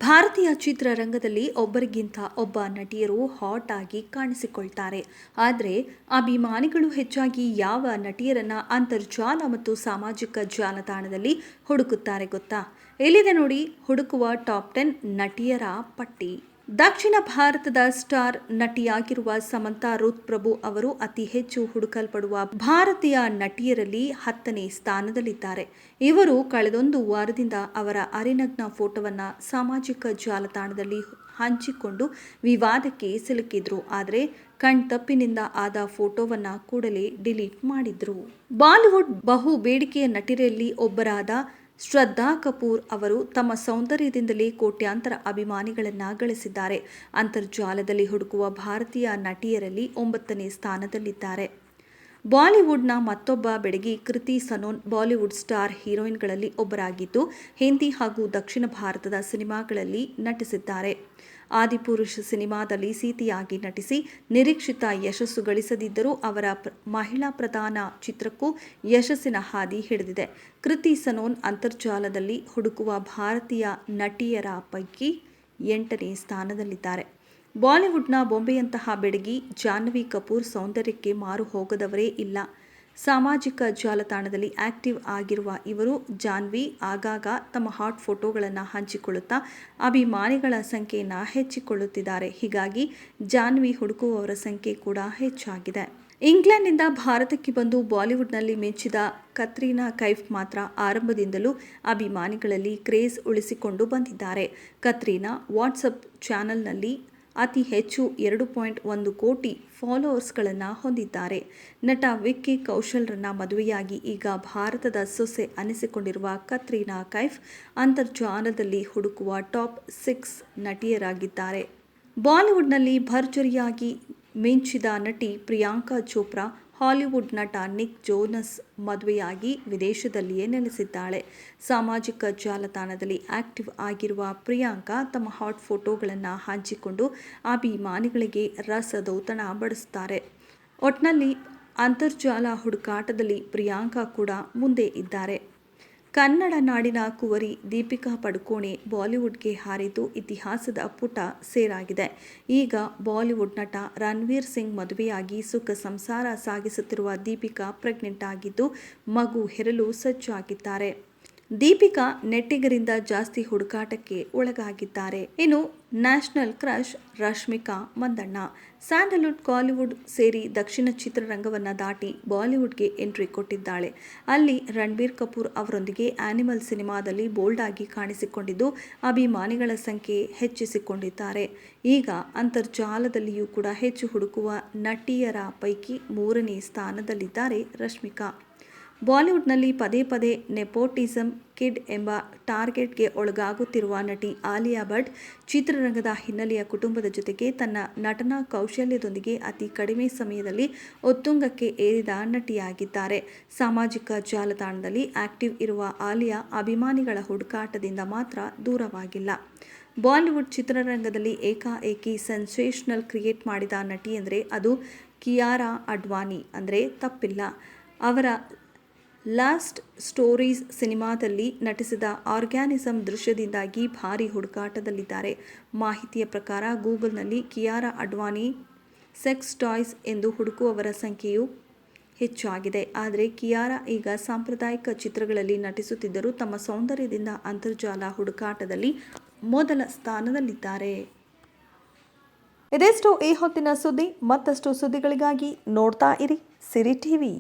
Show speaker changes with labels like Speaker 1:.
Speaker 1: ಭಾರತೀಯ ಚಿತ್ರರಂಗದಲ್ಲಿ ಒಬ್ಬರಿಗಿಂತ ಒಬ್ಬ ನಟಿಯರು ಹಾಟ್ ಆಗಿ ಕಾಣಿಸಿಕೊಳ್ತಾರೆ. ಆದರೆ ಅಭಿಮಾನಿಗಳು ಹೆಚ್ಚಾಗಿ ಯಾವ ನಟಿಯರನ್ನ ಅಂತರ್ಜಾಲ ಮತ್ತು ಸಾಮಾಜಿಕ ಜಾಲತಾಣದಲ್ಲಿ ಹುಡುಕುತ್ತಾರೆ ಗೊತ್ತಾ? ಇಲ್ಲಿದೆ ನೋಡಿ ಹುಡುಕುವ ಟಾಪ್ 10 ನಟಿಯರ ಪಟ್ಟಿ. ದಕ್ಷಿಣ ಭಾರತದ ಸ್ಟಾರ್ ನಟಿಯಾಗಿರುವ ಸಮಂತಾ ರೂತ್ ಪ್ರಭು ಅವರು ಅತಿ ಹೆಚ್ಚು ಹುಡುಕಲ್ಪಡುವ ಭಾರತೀಯ ನಟಿಯರಲ್ಲಿ 10ನೇ ಸ್ಥಾನದಲ್ಲಿದ್ದಾರೆ. ಇವರು ಕಳೆದೊಂದು ವಾರದಿಂದ ಅವರ ಅರೆನಗ್ನ ಫೋಟೋವನ್ನ ಸಾಮಾಜಿಕ ಜಾಲತಾಣದಲ್ಲಿ ಹಂಚಿಕೊಂಡು ವಿವಾದಕ್ಕೆ ಸಿಲುಕಿದ್ರು. ಆದರೆ ಕಣ್ತಪ್ಪಿನಿಂದ ಆದ ಫೋಟೋವನ್ನ ಕೂಡಲೇ ಡಿಲೀಟ್ ಮಾಡಿದ್ರು. ಬಾಲಿವುಡ್ ಬಹು ಬೇಡಿಕೆಯ ನಟಿಯರಲ್ಲಿ ಒಬ್ಬರಾದ ಶ್ರದ್ಧಾ ಕಪೂರ್ ಅವರು ತಮ್ಮ ಸೌಂದರ್ಯದಿಂದಲೇ ಕೋಟ್ಯಾಂತರ ಅಭಿಮಾನಿಗಳನ್ನ ಗಳಿಸಿದ್ದಾರೆ. ಅಂತರ್ಜಾಲದಲ್ಲಿ ಹುಡುಕುವ ಭಾರತೀಯ ನಟಿಯರಲ್ಲಿ 9ನೇ ಸ್ಥಾನದಲ್ಲಿದ್ದಾರೆ. ಬಾಲಿವುಡ್ನ ಮತ್ತೊಬ್ಬ ಬೆಡಗಿ ಕೃತಿ ಸನೋನ್ ಬಾಲಿವುಡ್ ಸ್ಟಾರ್ ಹೀರೋಯಿನ್ಗಳಲ್ಲಿ ಒಬ್ಬರಾಗಿದ್ದು, ಹಿಂದಿ ಹಾಗೂ ದಕ್ಷಿಣ ಭಾರತದ ಸಿನಿಮಾಗಳಲ್ಲಿ ನಟಿಸಿದ್ದಾರೆ. ಆದಿಪುರುಷ್ ಸಿನಿಮಾದಲ್ಲಿ ಸೀತೆಯಾಗಿ ನಟಿಸಿ ನಿರೀಕ್ಷಿತ ಯಶಸ್ಸು ಗಳಿಸದಿದ್ದರೂ ಅವರ ಮಹಿಳಾ ಪ್ರಧಾನ ಚಿತ್ರಕ್ಕೂ ಯಶಸ್ಸಿನ ಹಾದಿ ಹಿಡಿದಿದೆ. ಕೃತಿ ಸನೋನ್ ಅಂತರ್ಜಾಲದಲ್ಲಿ ಹುಡುಕುವ ಭಾರತೀಯ ನಟಿಯರ ಪೈಕಿ 8ನೇ ಸ್ಥಾನದಲ್ಲಿದ್ದಾರೆ. ಬಾಲಿವುಡ್ನ ಬೊಂಬೆಯಂತಹ ಬೆಡಗಿ ಜಾಹ್ನವಿ ಕಪೂರ್ ಸೌಂದರ್ಯಕ್ಕೆ ಮಾರು ಹೋಗದವರೇ ಇಲ್ಲ. ಸಾಮಾಜಿಕ ಜಾಲತಾಣದಲ್ಲಿ ಆಕ್ಟಿವ್ ಆಗಿರುವ ಇವರು ಜಾಹ್ನವಿ ಆಗಾಗ ತಮ್ಮ ಹಾಟ್ ಫೋಟೋಗಳನ್ನು ಹಂಚಿಕೊಳ್ಳುತ್ತಾ ಅಭಿಮಾನಿಗಳ ಸಂಖ್ಯೆಯನ್ನು ಹೆಚ್ಚಿಕೊಳ್ಳುತ್ತಿದ್ದಾರೆ. ಹೀಗಾಗಿ ಜಾಹ್ನವಿ ಹುಡುಕುವವರ ಸಂಖ್ಯೆ ಕೂಡ ಹೆಚ್ಚಾಗಿದೆ. ಇಂಗ್ಲೆಂಡ್ನಿಂದ ಭಾರತಕ್ಕೆ ಬಂದು ಬಾಲಿವುಡ್ನಲ್ಲಿ ಮಿಂಚಿದ ಕತ್ರೀನಾ ಕೈಫ್ ಮಾತ್ರ ಆರಂಭದಿಂದಲೂ ಅಭಿಮಾನಿಗಳಲ್ಲಿ ಕ್ರೇಜ್ ಉಳಿಸಿಕೊಂಡು ಬಂದಿದ್ದಾರೆ. ಕತ್ರೀನಾ ವಾಟ್ಸಪ್ ಚಾನೆಲ್ನಲ್ಲಿ ಅತಿ ಹೆಚ್ಚು 2.1 ಕೋಟಿ ಫಾಲೋವರ್ಸ್ಗಳನ್ನು ಹೊಂದಿದ್ದಾರೆ. ನಟ ವಿಕ್ಕಿ ಕೌಶಲ್ರನ್ನ ಮದುವೆಯಾಗಿ ಈಗ ಭಾರತದ ಸೊಸೆ ಅನಿಸಿಕೊಂಡಿರುವ ಕತ್ರೀನಾ ಕೈಫ್ ಅಂತರ್ಜಾಲದಲ್ಲಿ ಹುಡುಕುವ ಟಾಪ್ 6 ನಟಿಯರಾಗಿದ್ದಾರೆ. ಬಾಲಿವುಡ್ನಲ್ಲಿ ಭರ್ಜರಿಯಾಗಿ ಮಿಂಚಿದ ನಟಿ ಪ್ರಿಯಾಂಕಾ ಚೋಪ್ರಾ ಹಾಲಿವುಡ್ ನಟ ನಿಕ್ ಜೋನಸ್ ಮದುವೆಯಾಗಿ ವಿದೇಶದಲ್ಲಿಯೇ ನೆಲೆಸಿದ್ದಾಳೆ. ಸಾಮಾಜಿಕ ಜಾಲತಾಣದಲ್ಲಿ ಆಕ್ಟಿವ್ ಆಗಿರುವ ಪ್ರಿಯಾಂಕಾ ತಮ್ಮ ಹಾಟ್ ಫೋಟೋಗಳನ್ನು ಹಂಚಿಕೊಂಡು ಅಭಿಮಾನಿಗಳಿಗೆ ರಸದೌತಣ ಬಡಿಸುತ್ತಾರೆ. ಒಟ್ನಲ್ಲಿ ಅಂತರ್ಜಾಲ ಹುಡುಕಾಟದಲ್ಲಿ ಪ್ರಿಯಾಂಕಾ ಕೂಡ ಮುಂದೆ ಇದ್ದಾರೆ. ಕನ್ನಡ ನಾಡಿನ ಕುವರಿ ದೀಪಿಕಾ ಪಡುಕೋಣೆ ಬಾಲಿವುಡ್ಗೆ ಹಾರಿದ್ದು ಇತಿಹಾಸದ ಪುಟ ಸೇರಾಗಿದೆ. ಈಗ ಬಾಲಿವುಡ್ ನಟ ರಣವೀರ್ ಸಿಂಗ್ ಮದುವೆಯಾಗಿ ಸುಖ ಸಂಸಾರ ಸಾಗಿಸುತ್ತಿರುವ ದೀಪಿಕಾ ಪ್ರೆಗ್ನೆಂಟ್ ಆಗಿದ್ದು ಮಗು ಹೆರಲು ಸಜ್ಜಾಗಿದ್ದಾರೆ. ದೀಪಿಕಾ ನೆಟ್ಟಿಗರಿಂದ ಜಾಸ್ತಿ ಹುಡುಕಾಟಕ್ಕೆ ಒಳಗಾಗಿದ್ದಾರೆ. ಇನ್ನು national crush Rashmika Mandanna Sandalwood Kollywood ಸೇರಿ ದಕ್ಷಿಣ ಚಿತ್ರರಂಗವನ್ನು ದಾಟಿ ಬಾಲಿವುಡ್ಗೆ ಎಂಟ್ರಿ ಕೊಟ್ಟಿದ್ದಾಳೆ. ಅಲ್ಲಿ ರಣಬೀರ್ ಕಪೂರ್ ಅವರೊಂದಿಗೆ ಆನಿಮಲ್ ಸಿನಿಮಾದಲ್ಲಿ ಬೋಲ್ಡ್ ಆಗಿ ಕಾಣಿಸಿಕೊಂಡಿದ್ದು ಅಭಿಮಾನಿಗಳ ಸಂಖ್ಯೆ ಹೆಚ್ಚಿಸಿಕೊಂಡಿದ್ದಾರೆ. ಈಗ ಅಂತರ್ಜಾಲದಲ್ಲಿಯೂ ಕೂಡ ಹೆಚ್ಚು ಹುಡುಕುವ ನಟಿಯರ ಪೈಕಿ 3ನೇ ಸ್ಥಾನದಲ್ಲಿದ್ದಾರೆ ರಶ್ಮಿಕಾ. ಬಾಲಿವುಡ್ನಲ್ಲಿ ಪದೇ ಪದೇ ನೆಪೋಟಿಸಮ್ ಕಿಡ್ ಎಂಬ ಟಾರ್ಗೆಟ್ಗೆ ಒಳಗಾಗುತ್ತಿರುವ ನಟಿ ಆಲಿಯಾ ಭಟ್ ಚಿತ್ರರಂಗದ ಹಿನ್ನೆಲೆಯ ಕುಟುಂಬದ ಜೊತೆಗೆ ತನ್ನ ನಟನಾ ಕೌಶಲ್ಯದೊಂದಿಗೆ ಅತಿ ಕಡಿಮೆ ಸಮಯದಲ್ಲಿ ಉತ್ತುಂಗಕ್ಕೆ ಏರಿದ ನಟಿಯಾಗಿದ್ದಾರೆ. ಸಾಮಾಜಿಕ ಜಾಲತಾಣದಲ್ಲಿ ಆಕ್ಟಿವ್ ಇರುವ ಆಲಿಯಾ ಅಭಿಮಾನಿಗಳ ಹುಡುಕಾಟದಿಂದ ಮಾತ್ರ ದೂರವಾಗಿಲ್ಲ. ಬಾಲಿವುಡ್ ಚಿತ್ರರಂಗದಲ್ಲಿ ಏಕಾಏಕಿ ಸೆನ್ಸೇಷನಲ್ ಕ್ರಿಯೇಟ್ ಮಾಡಿದ ನಟಿ ಅಂದರೆ ಅದು ಕಿಯಾರಾ ಅಡ್ವಾನಿ ಅಂದರೆ ತಪ್ಪಿಲ್ಲ. ಅವರ ಲಾಸ್ಟ್ ಸ್ಟೋರೀಸ್ ಸಿನಿಮಾದಲ್ಲಿ ನಟಿಸಿದ ಆರ್ಗ್ಯಾನಿಸಮ್ ದೃಶ್ಯದಿಂದಾಗಿ ಭಾರೀ ಹುಡುಕಾಟದಲ್ಲಿದ್ದಾರೆ. ಮಾಹಿತಿಯ ಪ್ರಕಾರ ಗೂಗಲ್ನಲ್ಲಿ ಕಿಯಾರಾ ಅಡ್ವಾನಿ ಸೆಕ್ಸ್ ಟಾಯ್ಸ್ ಎಂದು ಹುಡುಕುವವರ ಸಂಖ್ಯೆಯು ಹೆಚ್ಚಾಗಿದೆ. ಆದರೆ ಕಿಯಾರಾ ಈಗ ಸಾಂಪ್ರದಾಯಿಕ ಚಿತ್ರಗಳಲ್ಲಿ ನಟಿಸುತ್ತಿದ್ದರೂ ತಮ್ಮ ಸೌಂದರ್ಯದಿಂದ ಅಂತರ್ಜಾಲ ಹುಡುಕಾಟದಲ್ಲಿ ಮೊದಲ ಸ್ಥಾನದಲ್ಲಿದ್ದಾರೆ. ಇದೆಷ್ಟು ಈ ಹೊತ್ತಿನ ಸುದ್ದಿ. ಮತ್ತಷ್ಟು ಸುದ್ದಿಗಳಿಗಾಗಿ ನೋಡ್ತಾ ಇರಿ ಸಿರಿ ಟಿವಿ.